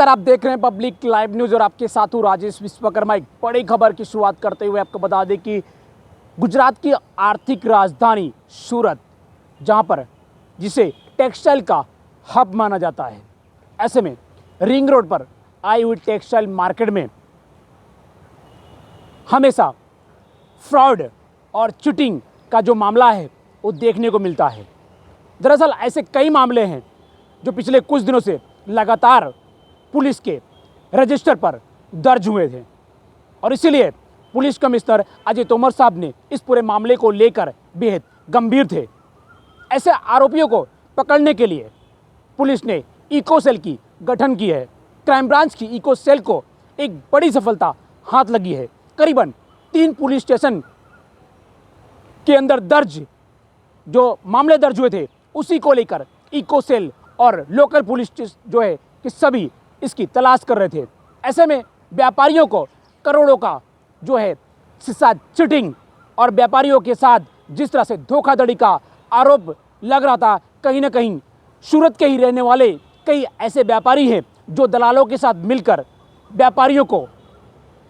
नमस्कार, आप देख रहे हैं पब्लिक लाइव न्यूज़ और आपके साथ हूँ राजेश विश्वकर्मा। एक बड़ी खबर की शुरुआत करते हुए आपको बता दें कि गुजरात की आर्थिक राजधानी सूरत, जहां पर जिसे टेक्सटाइल का हब माना जाता है, ऐसे में रिंग रोड पर आई हुई टेक्सटाइल मार्केट में हमेशा फ्रॉड और चीटिंग का जो मामला है वो देखने को मिलता है। दरअसल ऐसे कई मामले हैं जो पिछले कुछ दिनों से लगातार पुलिस के रजिस्टर पर दर्ज हुए थे और इसीलिए पुलिस कमिश्नर अजय तोमर साहब ने इस पूरे मामले को लेकर बेहद गंभीर थे। ऐसे आरोपियों को पकड़ने के लिए पुलिस ने इको सेल की गठन की है। क्राइम ब्रांच की इको सेल को एक बड़ी सफलता हाथ लगी है। करीबन 3 पुलिस स्टेशन के अंदर दर्ज जो मामले दर्ज हुए थे उसी को लेकर इको सेल और लोकल पुलिस जो है कि सभी इसकी तलाश कर रहे थे। ऐसे में व्यापारियों को करोड़ों का जो है साथ चीटिंग और व्यापारियों के साथ जिस तरह से धोखाधड़ी का आरोप लग रहा था, कहीं ना कहीं सूरत के ही रहने वाले कई ऐसे व्यापारी हैं जो दलालों के साथ मिलकर व्यापारियों को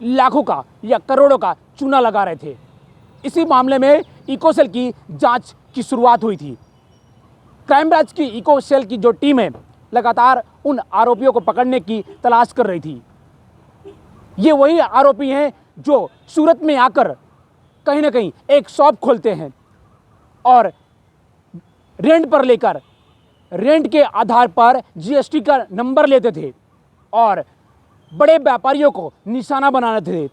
लाखों का या करोड़ों का चूना लगा रहे थे। इसी मामले में इको सेल की जांच की शुरुआत हुई थी। क्राइम ब्रांच की इको सेल की जो टीम है लगातार उन आरोपियों को पकड़ने की तलाश कर रही थी। ये वही आरोपी हैं जो सूरत में आकर कहीं ना कहीं एक शॉप खोलते हैं और रेंट पर लेकर रेंट के आधार पर जीएसटी का नंबर लेते थे और बड़े व्यापारियों को निशाना बनाते थे।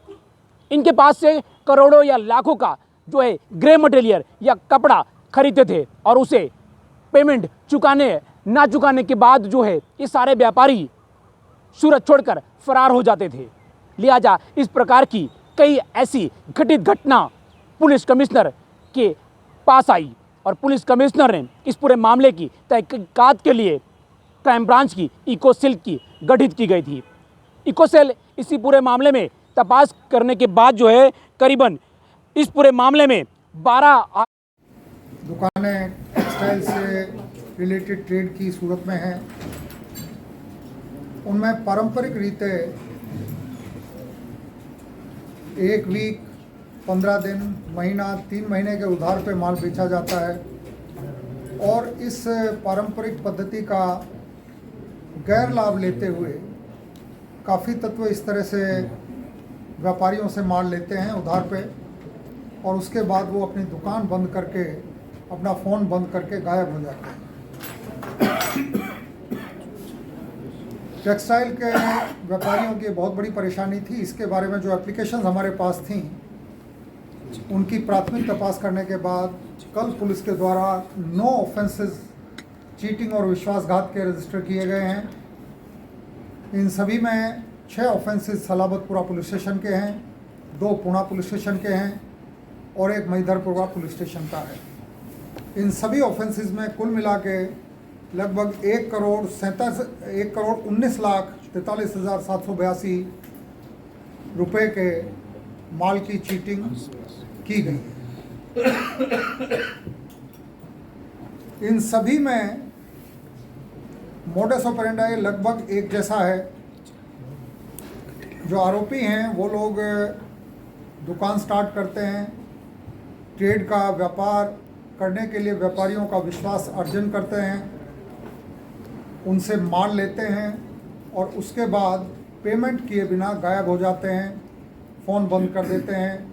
इनके पास से करोड़ों या लाखों का जो है ग्रे मटेरियल या कपड़ा खरीदते थे और उसे पेमेंट ना चुकाने के बाद जो है ये सारे व्यापारी सूरत छोड़कर फरार हो जाते थे। लिहाजा इस प्रकार की कई ऐसी घटित घटना पुलिस कमिश्नर के पास आई और पुलिस कमिश्नर ने इस पूरे मामले की तहकीकात के लिए क्राइम ब्रांच की इको सेल की गठित की गई थी। इको सेल इसी पूरे मामले में तपास करने के बाद जो है करीबन इस पूरे मामले में 12 दुकानें टेक्सटाइल से रिलेटेड ट्रेड की सूरत में हैं। उनमें पारंपरिक रीतें 1 वीक, 15 दिन, महीना, 3 महीने के उधार पे माल बेचा जाता है और इस पारंपरिक पद्धति का गैर लाभ लेते हुए काफ़ी तत्व इस तरह से व्यापारियों से माल लेते हैं उधार पे और उसके बाद वो अपनी दुकान बंद करके, अपना फ़ोन बंद करके गायब हो जाते हैं। टेक्सटाइल के व्यापारियों की बहुत बड़ी परेशानी थी। इसके बारे में जो एप्लीकेशंस हमारे पास थी उनकी प्राथमिक तपास करने के बाद कल पुलिस के द्वारा 9 ऑफेंसेस चीटिंग और विश्वासघात के रजिस्टर किए गए हैं। इन सभी में 6 ऑफेंसेस सलाबतपुरा पुलिस स्टेशन के हैं, 2 पुणा पुलिस स्टेशन के हैं और 1 महिधरपुरा पुलिस स्टेशन का है। इन सभी ऑफेंसेस में कुल मिला के लगभग 1,19,43,782 रुपए के माल की चीटिंग की गई। इन सभी में मोडस ऑपरेंडाई लगभग एक जैसा है। जो आरोपी हैं वो लोग दुकान स्टार्ट करते हैं, ट्रेड का व्यापार करने के लिए व्यापारियों का विश्वास अर्जन करते हैं, उनसे माल लेते हैं और उसके बाद पेमेंट किए बिना गायब हो जाते हैं, फ़ोन बंद कर देते हैं।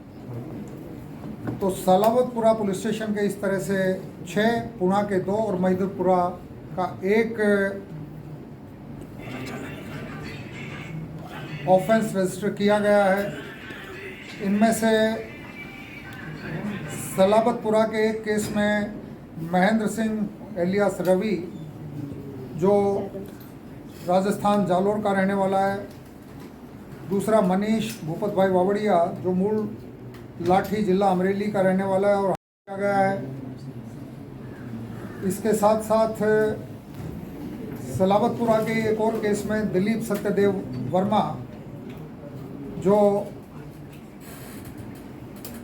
तो सलाबतपुरा पुलिस स्टेशन के इस तरह से 6, पुणा के 2 और महिधरपुरा का 1 ऑफेंस रजिस्टर किया गया है। इनमें से सलाबतपुरा के एक केस में महेंद्र सिंह एलियास रवि जो राजस्थान जालोर का रहने वाला है, दूसरा मनीष भूपत भाई वावड़िया जो मूल लाठी जिला अमरेली का रहने वाला है और किया गया है। इसके साथ साथ सलाबतपुरा के एक और केस में दिलीप सत्यदेव वर्मा जो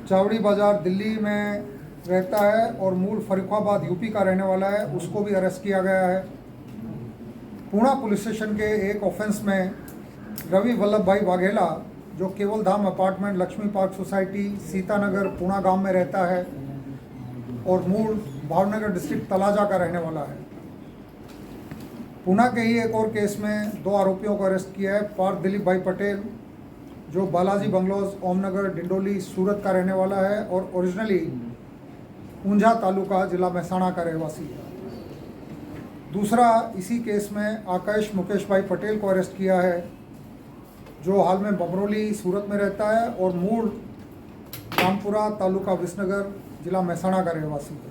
चावड़ी बाज़ार दिल्ली में रहता है और मूल फरीखाबाद यूपी का रहने वाला है, उसको भी अरेस्ट किया गया है। पूना पुलिस स्टेशन के एक ऑफेंस में रवि वल्लभ भाई वाघेला, जो Keval Dham apartment Lakshmi park society Sitanagar Poona गांव में रहता है और मूल भावनगर डिस्ट्रिक्ट तलाजा का रहने वाला है। पूना के ही एक और केस में 2 आरोपियों को अरेस्ट किया है। पार्थ दिलीप भाई पटेल, जो बालाजी बंगलोज ओमनगर डिंडोली सूरत का रहने वाला है और ओरिजिनली ऊंझा तालुका जिला महसाणा का रहवासी है। दूसरा इसी केस में आकाश मुकेश भाई पटेल को अरेस्ट किया है, जो हाल में बमरोली सूरत में रहता है और मूल रामपुरा तालुका विसनगर जिला महसाणा का रहवासी है।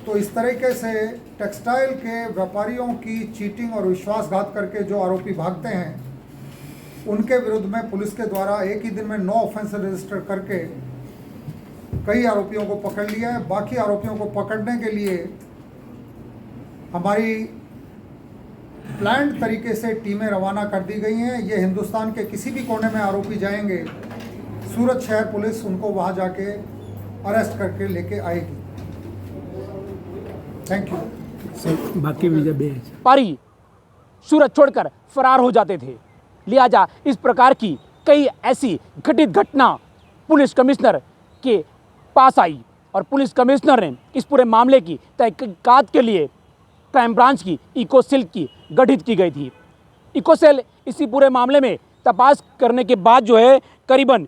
तो इस तरीके से टेक्सटाइल के व्यापारियों की चीटिंग और विश्वासघात करके जो आरोपी भागते हैं, उनके विरुद्ध में पुलिस के द्वारा एक ही दिन में 9 ऑफेंस रजिस्टर करके कई आरोपियों को पकड़ लिया है। बाकी आरोपियों को पकड़ने के लिए हमारी प्लान्ड तरीके से टीमें रवाना कर दी गई हैं। ये हिंदुस्तान के किसी भी कोने में आरोपी जाएंगे, सूरत शहर पुलिस उनको वहां जाके अरेस्ट करके लेके आएगी। Thank you sir. बाकी व्यापारी सूरत छोड़कर फरार हो जाते थे, लिहाजा इस प्रकार की कई ऐसी घटित घटना पुलिस कमिश्नर के पास आई और पुलिस कमिश्नर ने इस पूरे मामले की तहकीकात के लिए क्राइम ब्रांच की इको सेल की गठित की गई थी। इको सेल इसी पूरे मामले में तपास करने के बाद जो है करीबन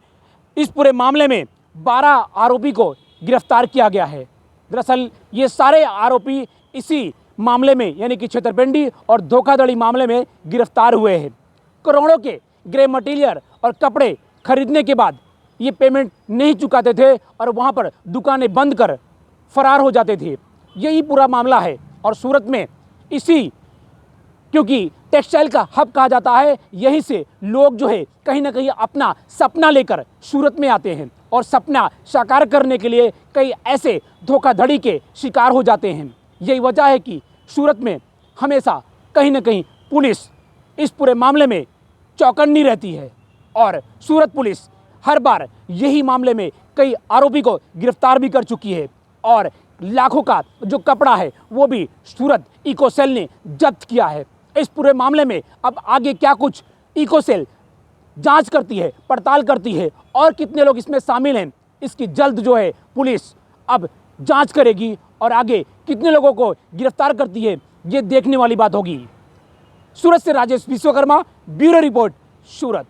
इस पूरे मामले में 12 आरोपी को गिरफ्तार किया गया है। दरअसल ये सारे आरोपी इसी मामले में यानी कि छेतरपिंडी और धोखाधड़ी मामले में गिरफ्तार हुए हैं। करोड़ों के ग्रे मटेरियल और कपड़े खरीदने के बाद ये पेमेंट नहीं चुकाते थे और वहाँ पर दुकानें बंद कर फरार हो जाते थे। यही पूरा मामला है और सूरत में इसी, क्योंकि टेक्सटाइल का हब कहा जाता है, यहीं से लोग जो है कहीं ना कहीं अपना सपना लेकर सूरत में आते हैं और सपना साकार करने के लिए कई ऐसे धोखाधड़ी के शिकार हो जाते हैं। यही वजह है कि सूरत में हमेशा कहीं ना कहीं पुलिस इस पूरे मामले में चौकन्नी रहती है और सूरत पुलिस हर बार यही मामले में कई आरोपी को गिरफ्तार भी कर चुकी है और लाखों का जो कपड़ा है वो भी सूरत इको सेल ने जब्त किया है। इस पूरे मामले में अब आगे क्या कुछ इको सेल जांच करती है, पड़ताल करती है और कितने लोग इसमें शामिल हैं, इसकी जल्द जो है पुलिस अब जांच करेगी और आगे कितने लोगों को गिरफ्तार करती है ये देखने वाली बात होगी। सूरत से राजेश विश्वकर्मा, ब्यूरो रिपोर्ट, सूरत।